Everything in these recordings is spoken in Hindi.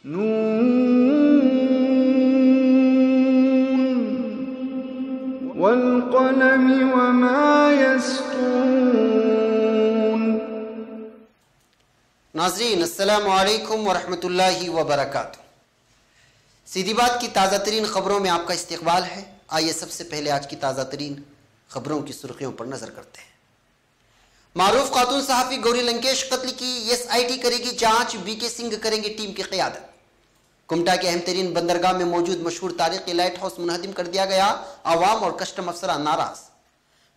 नून वल्क़लमि वमा यस्तून। नाज़रीन अस्सलामु अलैकुम वरहमतुल्लाहि वबरकातुहू। सीधी बात की ताज़ा तरीन खबरों में आपका इस्तकबाल है। आइए सबसे पहले आज की ताज़ा तरीन खबरों की सुर्खियों पर नजर करते हैं। मारूफ खातून सहाफ़ी गौरी लंकेश कत्ल की SIT करेगी जांच, BK सिंह करेंगे टीम की क़यादत। कुमटा के अहम तरीन बंदरगाह में मौजूद मशहूर तारीख़ी लाइट हाउस मुनहदिम कर दिया गया, आवाम और कस्टम अफसरान नाराज।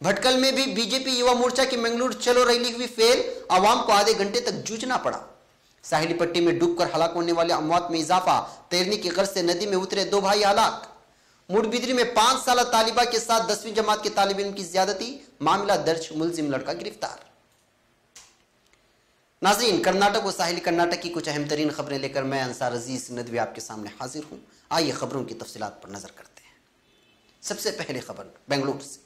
भटकल में भी BJP युवा मोर्चा की मंगलूर चलो रैली हुई फेल, आवाम को आधे घंटे तक जूझना पड़ा। साहिली पट्टी में डूबकर हलाक होने वाले अमवात में इजाफा, तैरने की गर्ज से नदी में उतरे 2 भाई हलाक। मुडबिदरी में 5 साल तालिबा के साथ 10वीं जमात के तालिब इल्म की ज्यादती, मामला दर्ज, मुलजिम लड़का गिरफ्तार। नाज़रीन, कर्नाटक और साहिली कर्नाटक की कुछ अहम तरीन खबरें लेकर मैं अंसार अजीज नदवी आपके सामने हाजिर हूं। आइए खबरों की तफसीलात पर नजर करते हैं। सबसे पहले खबर बेंगलुरु से।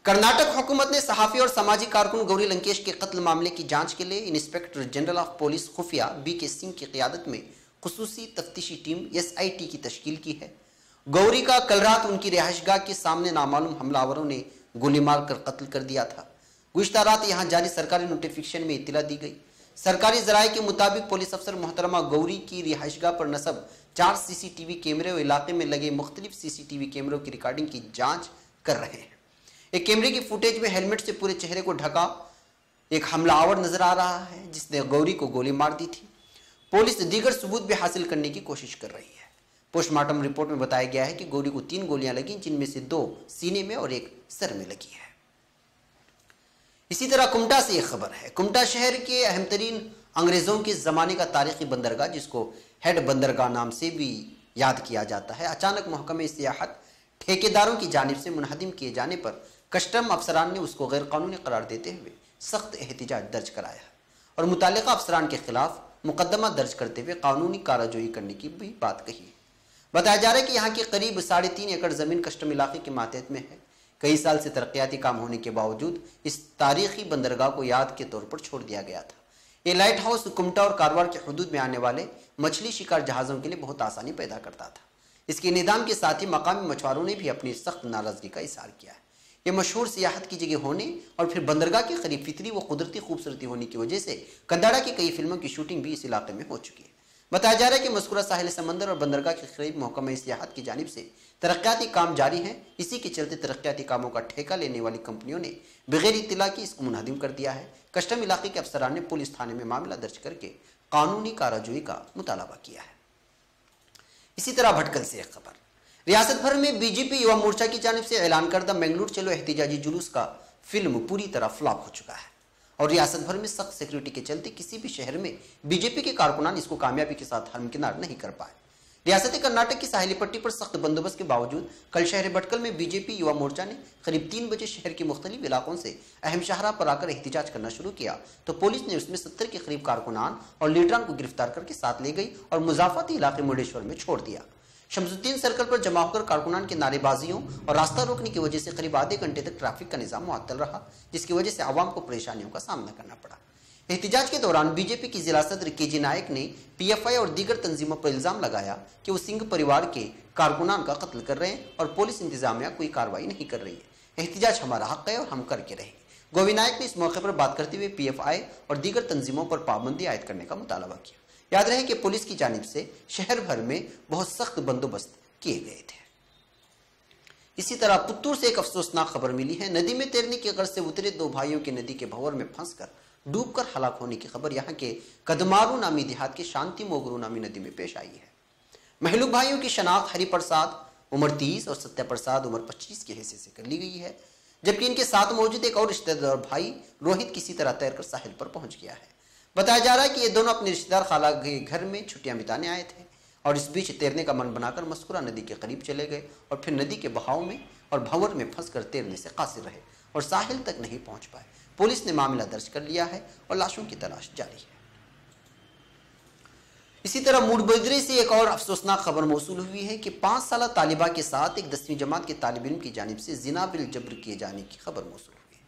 कर्नाटक हुकूमत ने सहाफ़ी और समाजी कारकुन गौरी लंकेश के कत्ल मामले की जांच के लिए इंस्पेक्टर जनरल ऑफ पुलिस खुफिया BK सिंह की क़यादत में खुसूसी तफ्तीशी टीम SIT की तश्कील की है। गौरी का कल रात उनकी रिहाइशगाह के सामने नामालूम हमलावरों ने गोली मारकर कत्ल कर दिया था। गुज़िश्ता रात यहां जारी सरकारी नोटिफिकेशन में इत्तला दी गई। सरकारी ज़राए के मुताबिक पुलिस अफसर मोहतरमा गौरी की रिहाइशगाह पर नस्ब 4 CCTV कैमरे और इलाके में लगे मुख्तलिफ CCTV कैमरों की रिकॉर्डिंग की जाँच कर रहे हैं। एक कैमरे की फुटेज में हेलमेट से पूरे चेहरे को ढका एक हमलावर नजर आ रहा है, जिसने गौरी को गोली मार दी थी। पुलिस दीगर सबूत भी हासिल करने की कोशिश कर रही है। पोस्टमार्टम रिपोर्ट में बताया गया है कि गौरी को 3 गोलियां लगी, जिनमें से 2 सीने में और 1 सर में लगी है। इसी तरह कुमटा से एक खबर है। कुमटा शहर के अहम तरीन अंग्रेजों के जमाने का तारीखी बंदरगाह, जिसको हेड बंदरगाह नाम से भी याद किया जाता है, अचानक महकमे सियाहत ठेकेदारों की जानिब से मुनहदिम किए जाने पर कस्टम अफसरान ने उसको गैर कानूनी करार देते हुए सख्त एहतिजाज दर्ज कराया और मुतालिका अफसरान के खिलाफ मुकदमा दर्ज करते हुए कानूनी कार्रवाई करने की भी बात कही है। बताया जा रहा है कि यहाँ की करीब 3.5 एकड़ जमीन कस्टम इलाके के मातहत में है। कई साल से तरक्याती काम होने के बावजूद इस तारीखी बंदरगाह को याद के तौर पर छोड़ दिया गया था। ये लाइट हाउस कुमटा और कारवार के हदूद में आने वाले मछली शिकार जहाज़ों के लिए बहुत आसानी पैदा करता था। इसके निदाम के साथ ही मकामी मछुआरों ने भी अपनी सख्त नाराजगी का इजहार किया है। ये मशहूर सियाहत की जगह होने और फिर बंदरगाह के करीब फितरी व कुदरती खूबसूरती होने की वजह से कंदाड़ा की कई फिल्मों की शूटिंग भी इस इलाके में हो चुकी है। बताया जा रहा है कि मज़कूरा साहिल समंदर और बंदरगाह के करीब महकमा सियाहत की जानिब से तरक्याती काम जारी हैं। इसी के चलते तरक्याती कामों का ठेका लेने वाली कंपनियों ने बगैर इत्तला की इसको मुनहदिम कर दिया है। कस्टम इलाके के अफसरान ने पुलिस थाने में मामला दर्ज करके कानूनी कार्रवाई का मुतालबा किया है। इसी तरह भटकल से एक खबर। रियासत भर में BJP युवा मोर्चा की जानिब से ऐलान करदा मंगलूर चलो एहतिजाजी जुलूस का फिल्म पूरी तरह फ्लॉप हो चुका है और रियासत भर में सख्त सिक्योरिटी के चलते किसी भी शहर में BJP के कारकुनान इसको कामयाबी के साथ हमकिनार नहीं कर पाए। रियासत कर्नाटक की साहिली पट्टी पर सख्त बंदोबस्त के बावजूद कल शहर भटकल में BJP युवा मोर्चा ने करीब 3 बजे शहर के मुख्तलिफ इलाकों से अहम शाहरा पर आकर एहतिजाज करना शुरू किया तो पुलिस ने उसमें 70 के करीब कारकुनान और लीडरान को गिरफ्तार करके साथ ले गई और मुजाफती इलाके मुर्डेश्वर में छोड़ दिया। शमसुद्दीन सर्कल पर जमा होकर कारकुनान के नारेबाजियों और रास्ता रोकने की वजह से करीब आधे घंटे तक ट्रैफिक का निजाम मुअत्तल रहा, जिसकी वजह से आवाम को परेशानियों का सामना करना पड़ा। एहतिजाज के दौरान BJP की जिला सदर KG नायक ने PFI और दीगर तंजीमों पर इल्जाम लगाया कि वो सिंह परिवार के कारकुनान का कत्ल कर रहे हैं और पुलिस इंतजामिया कोई कार्रवाई नहीं कर रही है। एहतिजाज हमारा हक है और हम करके रहेंगे। गोवी नायक ने इस मौके पर बात करते हुए PFI और दीगर तंजीमों पर पाबंदी आयद करने का मुतालबा किया। याद रहे कि पुलिस की जानिब से शहर भर में बहुत सख्त बंदोबस्त किए गए थे। इसी तरह पुत्तूर से एक अफसोसनाक खबर मिली है। नदी में तैरने की गर्ज से उतरे 2 भाइयों के नदी के भंवर में फंसकर डूबकर हलाक होने की खबर यहाँ के कदमारू नामी देहात के शांति मोगरू नामी नदी में पेश आई है। महलूक भाइयों की शनाख्त हरि प्रसाद उम्र 30 और सत्य प्रसाद उम्र 25 के हैसियत से कर ली गई है, जबकि इनके साथ मौजूद एक और रिश्तेदार भाई रोहित किसी तरह तैरकर साहिल पर पहुंच गया है। बताया जा रहा है कि ये दोनों अपने रिश्तेदार खाला के घर में छुट्टियां बिताने आए थे और इस बीच तैरने का मन बनाकर मस्कुरा नदी के करीब चले गए और फिर नदी के बहाव में और भंवर में फंसकर तैरने से कासिर रहे और साहिल तक नहीं पहुंच पाए। पुलिस ने मामला दर्ज कर लिया है और लाशों की तलाश जारी है। इसी तरह मुडबिदरी से एक और अफसोसनाक खबर मौसूल हुई है कि 5 साल तालिबा के साथ एक 10वीं जमात के तालिब इल्म की जानिब से जिना बिल जब्र किए जाने की खबर मौसूल हुई है।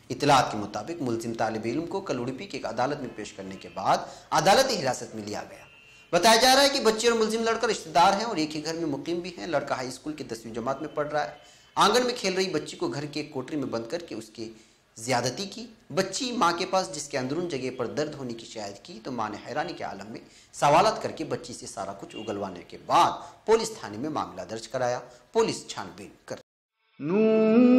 इतलात के मुताबिक मुलजिम तालिब इल्म को कल उड़पी की एक अदालत में पेश करने के बाद अदालती हिरासत में लिया गया। बताया जा रहा है कि बच्चे और मुलजिम लड़का रिश्तेदार हैं और एक ही घर में मुकीम भी हैं। लड़का हाई स्कूल की 10वीं जमात में पढ़ रहा है। आंगन में खेल रही बच्ची को घर के एक कोठरी में बंद करके उसकी ज्यादती की। बच्ची माँ के पास जिसके अंदरून जगह पर दर्द होने की शिकायत की तो माँ ने हैरानी के आलम में सवालात करके बच्ची से सारा कुछ उगलवाने के बाद पुलिस थाने में मामला दर्ज कराया। पुलिस छानबीन कर नून